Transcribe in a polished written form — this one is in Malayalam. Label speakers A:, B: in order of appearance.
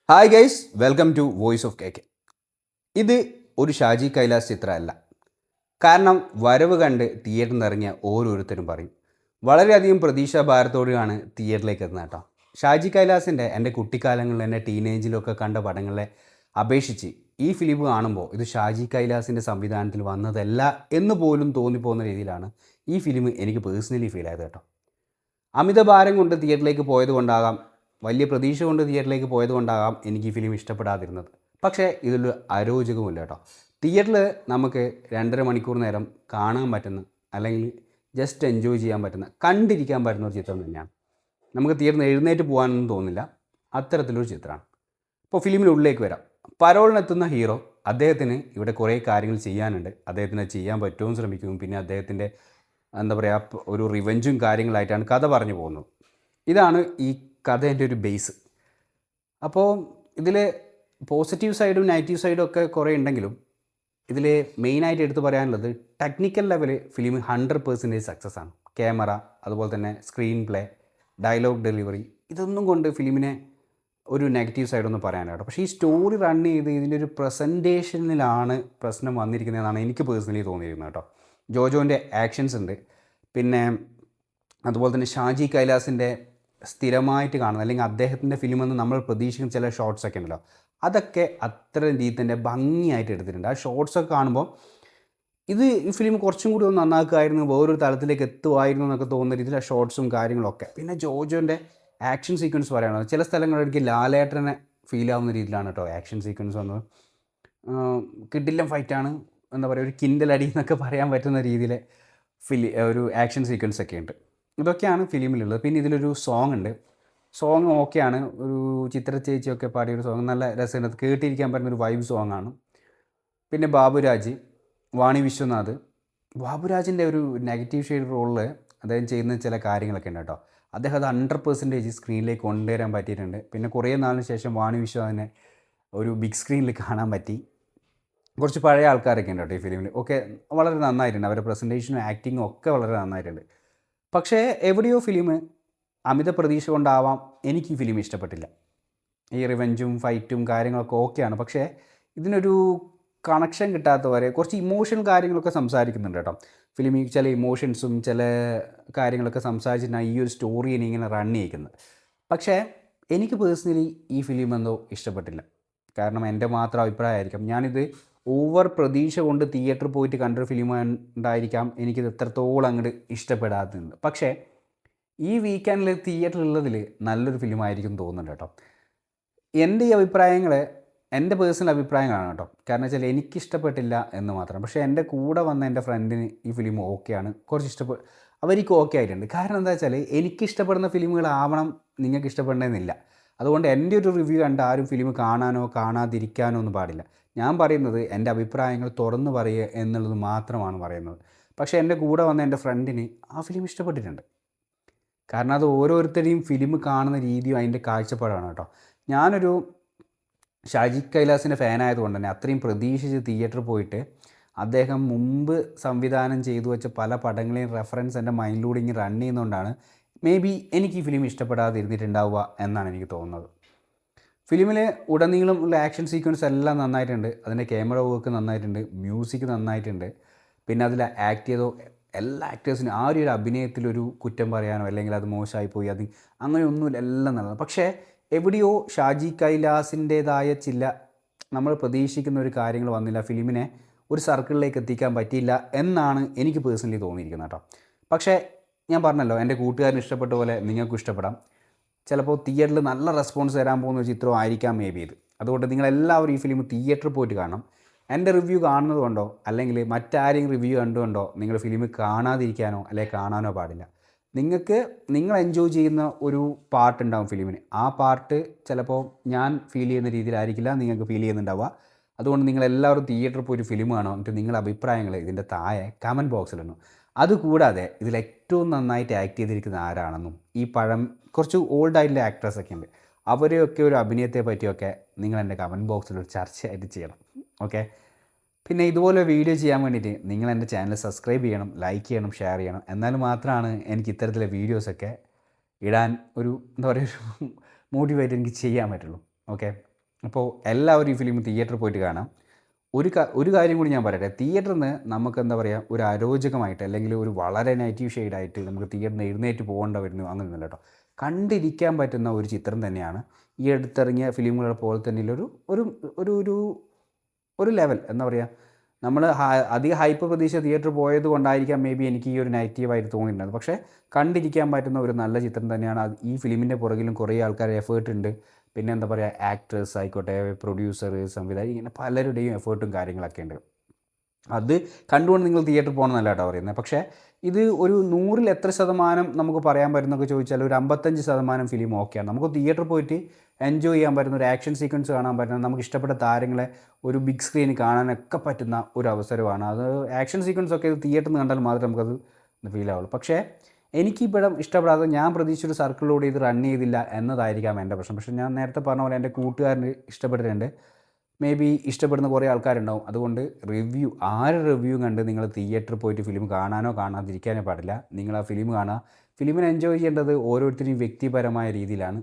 A: Hi guys, welcome to voice of K K. ഇത് ഒരു ഷാജി കൈലാസ് ചിത്രമല്ല. കാരണം വരവ് കണ്ട് തിയേറ്ററിൽ നിന്ന് ഇറങ്ങിയ ഓരോരുത്തരും പറയും വളരെയധികം പ്രതീക്ഷാഭാരത്തോടെയാണ് തിയേറ്ററിലേക്ക് എത്തുന്നത് കേട്ടോ. ഷാജി കൈലാസിൻ്റെ എൻ്റെ കുട്ടിക്കാലങ്ങളിൽ എൻ്റെ ടീനേജിലൊക്കെ കണ്ട പടങ്ങളെ അപേക്ഷിച്ച് ഈ ഫിലിം കാണുമ്പോൾ ഇത് ഷാജി കൈലാസിൻ്റെ സംവിധാനത്തിൽ വന്നതല്ല എന്ന് പോലും തോന്നിപ്പോകുന്ന രീതിയിലാണ് ഈ ഫിലിം എനിക്ക് പേഴ്സണലി ഫീൽ ആയത് കേട്ടോ. അമിതഭാരം കൊണ്ട് തിയേറ്ററിലേക്ക് പോയത് കൊണ്ടാകാം, വലിയ പ്രതീക്ഷ കൊണ്ട് തിയേറ്ററിലേക്ക് പോയത് കൊണ്ടാകാം എനിക്ക് ഈ ഫിലിം ഇഷ്ടപ്പെടാതിരുന്നത്. പക്ഷേ ഇതിലൊരു അരോചകവുമില്ല കേട്ടോ. തിയേറ്ററിൽ നമുക്ക് 2.5 മണിക്കൂർ നേരം കാണാൻ പറ്റുന്ന, അല്ലെങ്കിൽ ജസ്റ്റ് എൻജോയ് ചെയ്യാൻ പറ്റുന്ന, കണ്ടിരിക്കാൻ പറ്റുന്ന ഒരു ചിത്രം തന്നെയാണ്. നമുക്ക് തിയേറ്ററിൽ നിന്ന് എഴുന്നേറ്റ് പോകാനൊന്നും തോന്നില്ല, അത്തരത്തിലൊരു ചിത്രമാണ്. ഇപ്പോൾ ഫിലിമിനുള്ളിലേക്ക് വരാം. പരോളിനെത്തുന്ന ഹീറോ, അദ്ദേഹത്തിന് ഇവിടെ കുറേ കാര്യങ്ങൾ ചെയ്യാനുണ്ട്. അദ്ദേഹത്തിന് ചെയ്യാൻ പറ്റുമെന്ന് ശ്രമിക്കും. പിന്നെ അദ്ദേഹത്തിൻ്റെ എന്താ പറയുക, ഒരു റിവെഞ്ചും കാര്യങ്ങളായിട്ടാണ് കഥ പറഞ്ഞു പോകുന്നത്. ഇതാണ് ഈ കഥേൻ്റെ ഒരു ബേസ്. അപ്പോൾ ഇതിൽ പോസിറ്റീവ് സൈഡും നെഗറ്റീവ് സൈഡും ഒക്കെ കുറേ ഉണ്ടെങ്കിലും ഇതിൽ മെയിനായിട്ട് എടുത്ത് പറയാനുള്ളത് ടെക്നിക്കൽ ലെവൽ ഫിലിം 100% സക്സസ് ആണ്. ക്യാമറ, അതുപോലെ തന്നെ സ്ക്രീൻ പ്ലേ, ഡയലോഗ് ഡെലിവറി, ഇതൊന്നും കൊണ്ട് ഫിലിമിനെ ഒരു നെഗറ്റീവ് സൈഡൊന്നും പറയാനായിട്ട്. പക്ഷേ ഈ സ്റ്റോറി റൺ ചെയ്ത് ഇതിൻ്റെ ഒരു പ്രസൻറ്റേഷനിലാണ് പ്രശ്നം വന്നിരിക്കുന്നതെന്നാണ് എനിക്ക് പേഴ്സണലി തോന്നിയിരുന്നത് കേട്ടോ. ജോജോൻ്റെ ആക്ഷൻസ് ഉണ്ട്, പിന്നെ അതുപോലെ തന്നെ ഷാജി കൈലാസിൻ്റെ സ്ഥിരമായിട്ട് കാണുന്നത്, അല്ലെങ്കിൽ അദ്ദേഹത്തിൻ്റെ ഫിലിമെന്ന് നമ്മൾ പ്രതീക്ഷിക്കുന്ന ചില ഷോർട്സൊക്കെ ഉണ്ടല്ലോ, അതൊക്കെ അത്ര രീതിയിൽ തന്നെ ഭംഗിയായിട്ട് എടുത്തിട്ടുണ്ട്. ആ ഷോർട്സൊക്കെ കാണുമ്പോൾ ഈ ഫിലിം കുറച്ചും കൂടി ഒന്ന് നന്നാക്കുമായിരുന്നു, വേറൊരു തലത്തിലേക്ക് എത്തുമായിരുന്നു എന്നൊക്കെ തോന്നുന്ന രീതിയിൽ ആ ഷോർട്സും കാര്യങ്ങളൊക്കെ. പിന്നെ ജോജോൻ്റെ ആക്ഷൻ സീക്വൻസ് പറയുന്നത് ചില സ്ഥലങ്ങളിൽ എനിക്ക് ലാലേട്ടനെ ഫീൽ ആവുന്ന രീതിയിലാണ് കേട്ടോ ആക്ഷൻ സീക്വൻസ് വന്നത്. കിടിലൻ ഫൈറ്റാണ്, എന്താ പറയുക, ഒരു കിൻഡലടി എന്നൊക്കെ പറയാൻ പറ്റുന്ന രീതിയിൽ ഒരു ആക്ഷൻ സീക്വൻസ് ഒക്കെ ഉണ്ട്. ഇതൊക്കെയാണ് ഫിലിമിലുള്ളത്. പിന്നെ ഇതിലൊരു സോങ് ഉണ്ട്. സോങ് ഓക്കെയാണ്, ഒരു ചിത്ര ചേച്ചിയൊക്കെ പാടിയൊരു സോങ്, നല്ല രസമുണ്ട്, കേട്ടിരിക്കാൻ പറ്റുന്നൊരു വൈബ് സോങ്ങാണ്. പിന്നെ ബാബുരാജ്, വാണി വിശ്വനാഥ്. ബാബുരാജിൻ്റെ ഒരു നെഗറ്റീവ് ഷെയ്ഡ് റോളിൽ അദ്ദേഹം ചെയ്യുന്ന ചില കാര്യങ്ങളൊക്കെ ഉണ്ട് കേട്ടോ. അദ്ദേഹം അത് 100% സ്ക്രീനിലേക്ക് കൊണ്ടുവരാൻ പറ്റിയിട്ടുണ്ട്. പിന്നെ കുറേ നാളിന് ശേഷം വാണി വിശ്വനാഥിനെ ഒരു ബിഗ് സ്ക്രീനിൽ കാണാൻ പറ്റി. കുറച്ച് പഴയ ആൾക്കാരൊക്കെ ഉണ്ട് കേട്ടോ ഈ ഫിലിമിൽ. ഒക്കെ വളരെ നന്നായിട്ടുണ്ട്, അവരുടെ പ്രസൻറ്റേഷനും ആക്ടിങ്ങും ഒക്കെ വളരെ നന്നായിട്ടുണ്ട്. പക്ഷേ എവിടെയോ ഫിലിം അമിത പ്രതീക്ഷ കൊണ്ടാവാം എനിക്ക് ഈ ഫിലിം ഇഷ്ടപ്പെട്ടില്ല. ഈ റിവെഞ്ചും ഫൈറ്റും കാര്യങ്ങളൊക്കെ ഓക്കെയാണ്, പക്ഷേ ഇതിനൊരു കണക്ഷൻ കിട്ടാത്തവരെ കുറച്ച് ഇമോഷണൽ കാര്യങ്ങളൊക്കെ സംസാരിക്കുന്നുണ്ട് കേട്ടോ. ഫിലിമിൽ ചില ഇമോഷൻസും ചില കാര്യങ്ങളൊക്കെ സംസാരിച്ചിട്ടാണ് ഈ ഒരു സ്റ്റോറിയെ ഇങ്ങനെ റൺ ചെയ്യിക്കുന്നത്. പക്ഷേ എനിക്ക് പേഴ്സണലി ഈ ഫിലിം എന്തോ ഇഷ്ടപ്പെട്ടില്ല. കാരണം എൻ്റെ മാത്രം അഭിപ്രായമായിരിക്കാം, ഞാനിത് ഓവർ പ്രതീക്ഷ കൊണ്ട് തിയേറ്ററിൽ പോയിട്ട് കണ്ടൊരു ഫിലിം ഉണ്ടായിരിക്കാം എനിക്കിത് എത്രത്തോളം അങ്ങോട്ട് ഇഷ്ടപ്പെടാത്തത്. പക്ഷേ ഈ വീക്കെൻഡിൽ തിയേറ്ററിലുള്ളതിൽ നല്ലൊരു ഫിലിമായിരിക്കും തോന്നുന്നുണ്ട് കേട്ടോ. എൻ്റെ ഈ അഭിപ്രായങ്ങൾ എൻ്റെ പേഴ്സണൽ അഭിപ്രായങ്ങളാണ് കേട്ടോ. കാരണം വെച്ചാൽ എനിക്കിഷ്ടപ്പെട്ടില്ല എന്ന് മാത്രം. പക്ഷേ എൻ്റെ കൂടെ വന്ന എൻ്റെ ഫ്രണ്ടിന് ഈ ഫിലിം ഓക്കെയാണ്, കുറച്ച് അവർക്ക് ഓക്കെ ആയിട്ടുണ്ട്. കാരണം എന്താ വെച്ചാൽ എനിക്കിഷ്ടപ്പെടുന്ന ഫിലിമുകളാവണം നിങ്ങൾക്ക് ഇഷ്ടപ്പെടണമെന്നില്ല. അതുകൊണ്ട് എൻ്റെ ഒരു റിവ്യൂ കണ്ട് ആരും ഫിലിം കാണാനോ കാണാതിരിക്കാനോ ഒന്നും പാടില്ല. ഞാൻ പറയുന്നത് എൻ്റെ അഭിപ്രായങ്ങൾ തുറന്നു പറയുക എന്നുള്ളത് മാത്രമാണ് പറയുന്നത്. പക്ഷേ എൻ്റെ കൂടെ വന്ന എൻ്റെ ഫ്രണ്ടിന് ആ ഫിലിം ഇഷ്ടപ്പെട്ടിട്ടുണ്ട്. കാരണം അത് ഓരോരുത്തരെയും ഫിലിം കാണുന്ന രീതിയും അതിൻ്റെ കാഴ്ചപ്പാടാണ് കേട്ടോ. ഞാനൊരു ഷാജി കൈലാസിൻ്റെ ഫാനായതുകൊണ്ട് തന്നെ അത്രയും പ്രതീക്ഷിച്ച് തിയേറ്ററിൽ പോയിട്ട് അദ്ദേഹം മുമ്പ് സംവിധാനം ചെയ്തു വെച്ച പല പടങ്ങളെയും റെഫറൻസ് എൻ്റെ മൈൻഡിലൂടെ ഇങ്ങനെ റൺ ചെയ്യുന്നതുകൊണ്ടാണ് മേ ബി എനിക്ക് ഈ ഫിലിം ഇഷ്ടപ്പെടാതിരുന്നിട്ടുണ്ടാവുക എന്നാണ് എനിക്ക് തോന്നുന്നത്. ഫിലിമിൽ ഉടനീളം ഉള്ള ആക്ഷൻ സീക്വൻസ് എല്ലാം നന്നായിട്ടുണ്ട്, അതിൻ്റെ ക്യാമറ വർക്ക് നന്നായിട്ടുണ്ട്, മ്യൂസിക് നന്നായിട്ടുണ്ട്. പിന്നെ അതിൽ ആക്ട് ചെയ്ത എല്ലാ ആക്ടേഴ്സിനും ആ ഒരു അഭിനയത്തിലൊരു കുറ്റം പറയാനോ അല്ലെങ്കിൽ അത് മോശമായിപ്പോയി അത് അങ്ങനെയൊന്നുമില്ല, എല്ലാം നല്ലതാണ്. പക്ഷേ എവിടെയോ ഷാജി കൈലാസിൻ്റേതായ ചില നമ്മൾ പ്രതീക്ഷിക്കുന്ന ഒരു കാര്യങ്ങൾ വന്നില്ല, ഫിലിമിനെ ഒരു സർക്കിളിലേക്ക് എത്തിക്കാൻ പറ്റിയില്ല എന്നാണ് എനിക്ക് പേഴ്സണലി തോന്നിയിരിക്കുന്നത് കേട്ടോ. പക്ഷേ ഞാൻ പറഞ്ഞല്ലോ, എൻ്റെ കൂട്ടുകാരന് ഇഷ്ടപ്പെട്ട പോലെ നിങ്ങൾക്കും ഇഷ്ടപ്പെടാം. ചിലപ്പോൾ തിയേറ്ററിൽ നല്ല റെസ്പോൺസ് തരാൻ പോകുന്ന ഒരു ചിത്രമായിരിക്കാം മേ ബി ഇത്. അതുകൊണ്ട് നിങ്ങളെല്ലാവരും ഈ ഫിലിം തിയേറ്ററിൽ പോയിട്ട് കാണണം. എൻ്റെ റിവ്യൂ കാണുന്നത് കൊണ്ടോ അല്ലെങ്കിൽ മറ്റാരെയും റിവ്യൂ കണ്ടുകൊണ്ടോ നിങ്ങൾ ഫിലിം കാണാതിരിക്കാനോ അല്ലെങ്കിൽ കാണാനോ പാടില്ല. നിങ്ങൾ എൻജോയ് ചെയ്യുന്ന ഒരു പാർട്ടുണ്ടാവും ഫിലിമിന്. ആ പാർട്ട് ചിലപ്പോൾ ഞാൻ ഫീൽ ചെയ്യുന്ന രീതിയിലായിരിക്കില്ല നിങ്ങൾക്ക് ഫീൽ ചെയ്യുന്നുണ്ടാവുക. അതുകൊണ്ട് നിങ്ങളെല്ലാവരും തിയേറ്ററിൽ പോയി ഒരു ഫിലിം കാണുക, എന്നിട്ട് നിങ്ങളുടെ അഭിപ്രായങ്ങൾ ഇതിൻ്റെ താഴെ കമൻറ്റ് ബോക്സിലിടണം. അതുകൂടാതെ ഇതിൽ ഏറ്റവും നന്നായിട്ട് ആക്ട് ചെയ്തിരിക്കുന്ന ആരാണെന്നും ഈ കുറച്ച് ഓൾഡായിട്ടുള്ള ആക്ടേഴ്സൊക്കെ ഉണ്ട്, അവരെയൊക്കെ ഒരു അഭിനയത്തെ പറ്റിയൊക്കെ നിങ്ങൾ എൻ്റെ കമൻറ്റ് ബോക്സിൽ ഒരു ചർച്ചയായിട്ട് ചെയ്യണം. ഓക്കെ. പിന്നെ ഇതുപോലെ വീഡിയോ ചെയ്യാൻ വേണ്ടിയിട്ട് നിങ്ങൾ എൻ്റെ ചാനൽ സബ്സ്ക്രൈബ് ചെയ്യണം, ലൈക്ക് ചെയ്യണം, ഷെയർ ചെയ്യണം. എന്നാൽ മാത്രമാണ് എനിക്ക് ഇത്തരത്തിലെ വീഡിയോസൊക്കെ ഇടാൻ ഒരു എന്താ പറയുക, ഒരു മോട്ടിവേറ്റ് എനിക്ക് ചെയ്യാൻ പറ്റുള്ളൂ. ഓക്കെ. അപ്പോൾ എല്ലാവരും ഈ ഫിലിം തിയേറ്ററിൽ പോയിട്ട് കാണാം. ഒരു കാര്യം കൂടി ഞാൻ പറയട്ടെ. തിയേറ്ററിൽ നിന്ന് നമുക്ക് എന്താ പറയുക, ഒരു അരോചകമായിട്ട് അല്ലെങ്കിൽ ഒരു വളരെ നെഗറ്റീവ് ഷെയ്ഡായിട്ട് നമുക്ക് തിയേറ്ററിൽ നിന്ന് എഴുന്നേറ്റ് പോകേണ്ട വരുന്നു അങ്ങനെയൊന്നുമില്ല കേട്ടോ. കണ്ടിരിക്കാൻ പറ്റുന്ന ഒരു ചിത്രം തന്നെയാണ്. ഈ അടുത്തിറങ്ങിയ ഫിലിമുകളെ പോലെ തന്നെയുള്ളൊരു ഒരു ഒരു ഒരു ഒരു ലെവൽ എന്താ പറയുക, നമ്മൾ അധികം ഹൈപ്പ് പ്രതീക്ഷ തിയേറ്ററിൽ പോയത് കൊണ്ടായിരിക്കാം മേ ബി എനിക്ക് ഈ ഒരു നെഗറ്റീവായിട്ട് തോന്നിയിട്ടുണ്ടായിരുന്നത്. പക്ഷേ കണ്ടിരിക്കാൻ പറ്റുന്ന ഒരു നല്ല ചിത്രം തന്നെയാണ്. ഈ ഫിലിമിൻ്റെ പുറകിലും കുറേ ആൾക്കാർ എഫേർട്ട് ഉണ്ട്. പിന്നെ എന്താ പറയുക, ആക്ടേഴ്സ് ആയിക്കോട്ടെ, പ്രൊഡ്യൂസർ, സംവിധായകൻ, ഇങ്ങനെ പലരുടെയും എഫേർട്ടും കാര്യങ്ങളൊക്കെ ഉണ്ട്. അത് കണ്ടുകൊണ്ട് നിങ്ങൾ തിയേറ്ററിൽ പോകണമെന്നല്ല കേട്ടോ പറയുന്നത്. പക്ഷേ ഇത് ഒരു 100-ൽ എത്ര ശതമാനം നമുക്ക് പറയാൻ പറ്റുന്നൊക്കെ ചോദിച്ചാൽ ഒരു 55% ഫിലിം ഓക്കെയാണ്. നമുക്ക് തിയേറ്ററിൽ പോയിട്ട് എൻജോയ് ചെയ്യാൻ പറ്റുന്ന ഒരു ആക്ഷൻ സീക്വൻസ് കാണാൻ പറ്റുന്ന, നമുക്ക് ഇഷ്ടപ്പെട്ട താരങ്ങളെ ഒരു ബിഗ് സ്ക്രീനിൽ കാണാനൊക്കെ പറ്റുന്ന ഒരു അവസരമാണ്. അത് ആക്ഷൻ സീക്വൻസ് ഒക്കെ തിയേറ്ററിൽ നിന്ന് കണ്ടാൽ മാത്രമേ നമുക്കത് ഫീൽ ആവുള്ളൂ. പക്ഷേ എനിക്ക് ഈ പടം ഇഷ്ടപ്പെടാതെ, ഞാൻ പ്രതീക്ഷിച്ചൊരു സർക്കിളിലൂടെ ഇത് റൺ ചെയ്തില്ല എന്നതായിരിക്കാം എൻ്റെ പ്രശ്നം. പക്ഷേ ഞാൻ നേരത്തെ പറഞ്ഞ പോലെ എൻ്റെ കൂട്ടുകാരന് ഇഷ്ടപ്പെട്ടിട്ടുണ്ട്. മേ ബി ഇഷ്ടപ്പെടുന്ന കുറേ ആൾക്കാരുണ്ടാവും. അതുകൊണ്ട് ആരുടെ റിവ്യൂ കണ്ട് നിങ്ങൾ തിയേറ്ററിൽ പോയിട്ട് ഫിലിം കാണാനോ കാണാതിരിക്കാനോ പാടില്ല. നിങ്ങൾ ആ ഫിലിം കാണുക. ഫിലിമിനെ എൻജോയ് ചെയ്യേണ്ടത് ഓരോരുത്തരും വ്യക്തിപരമായ രീതിയിലാണ്.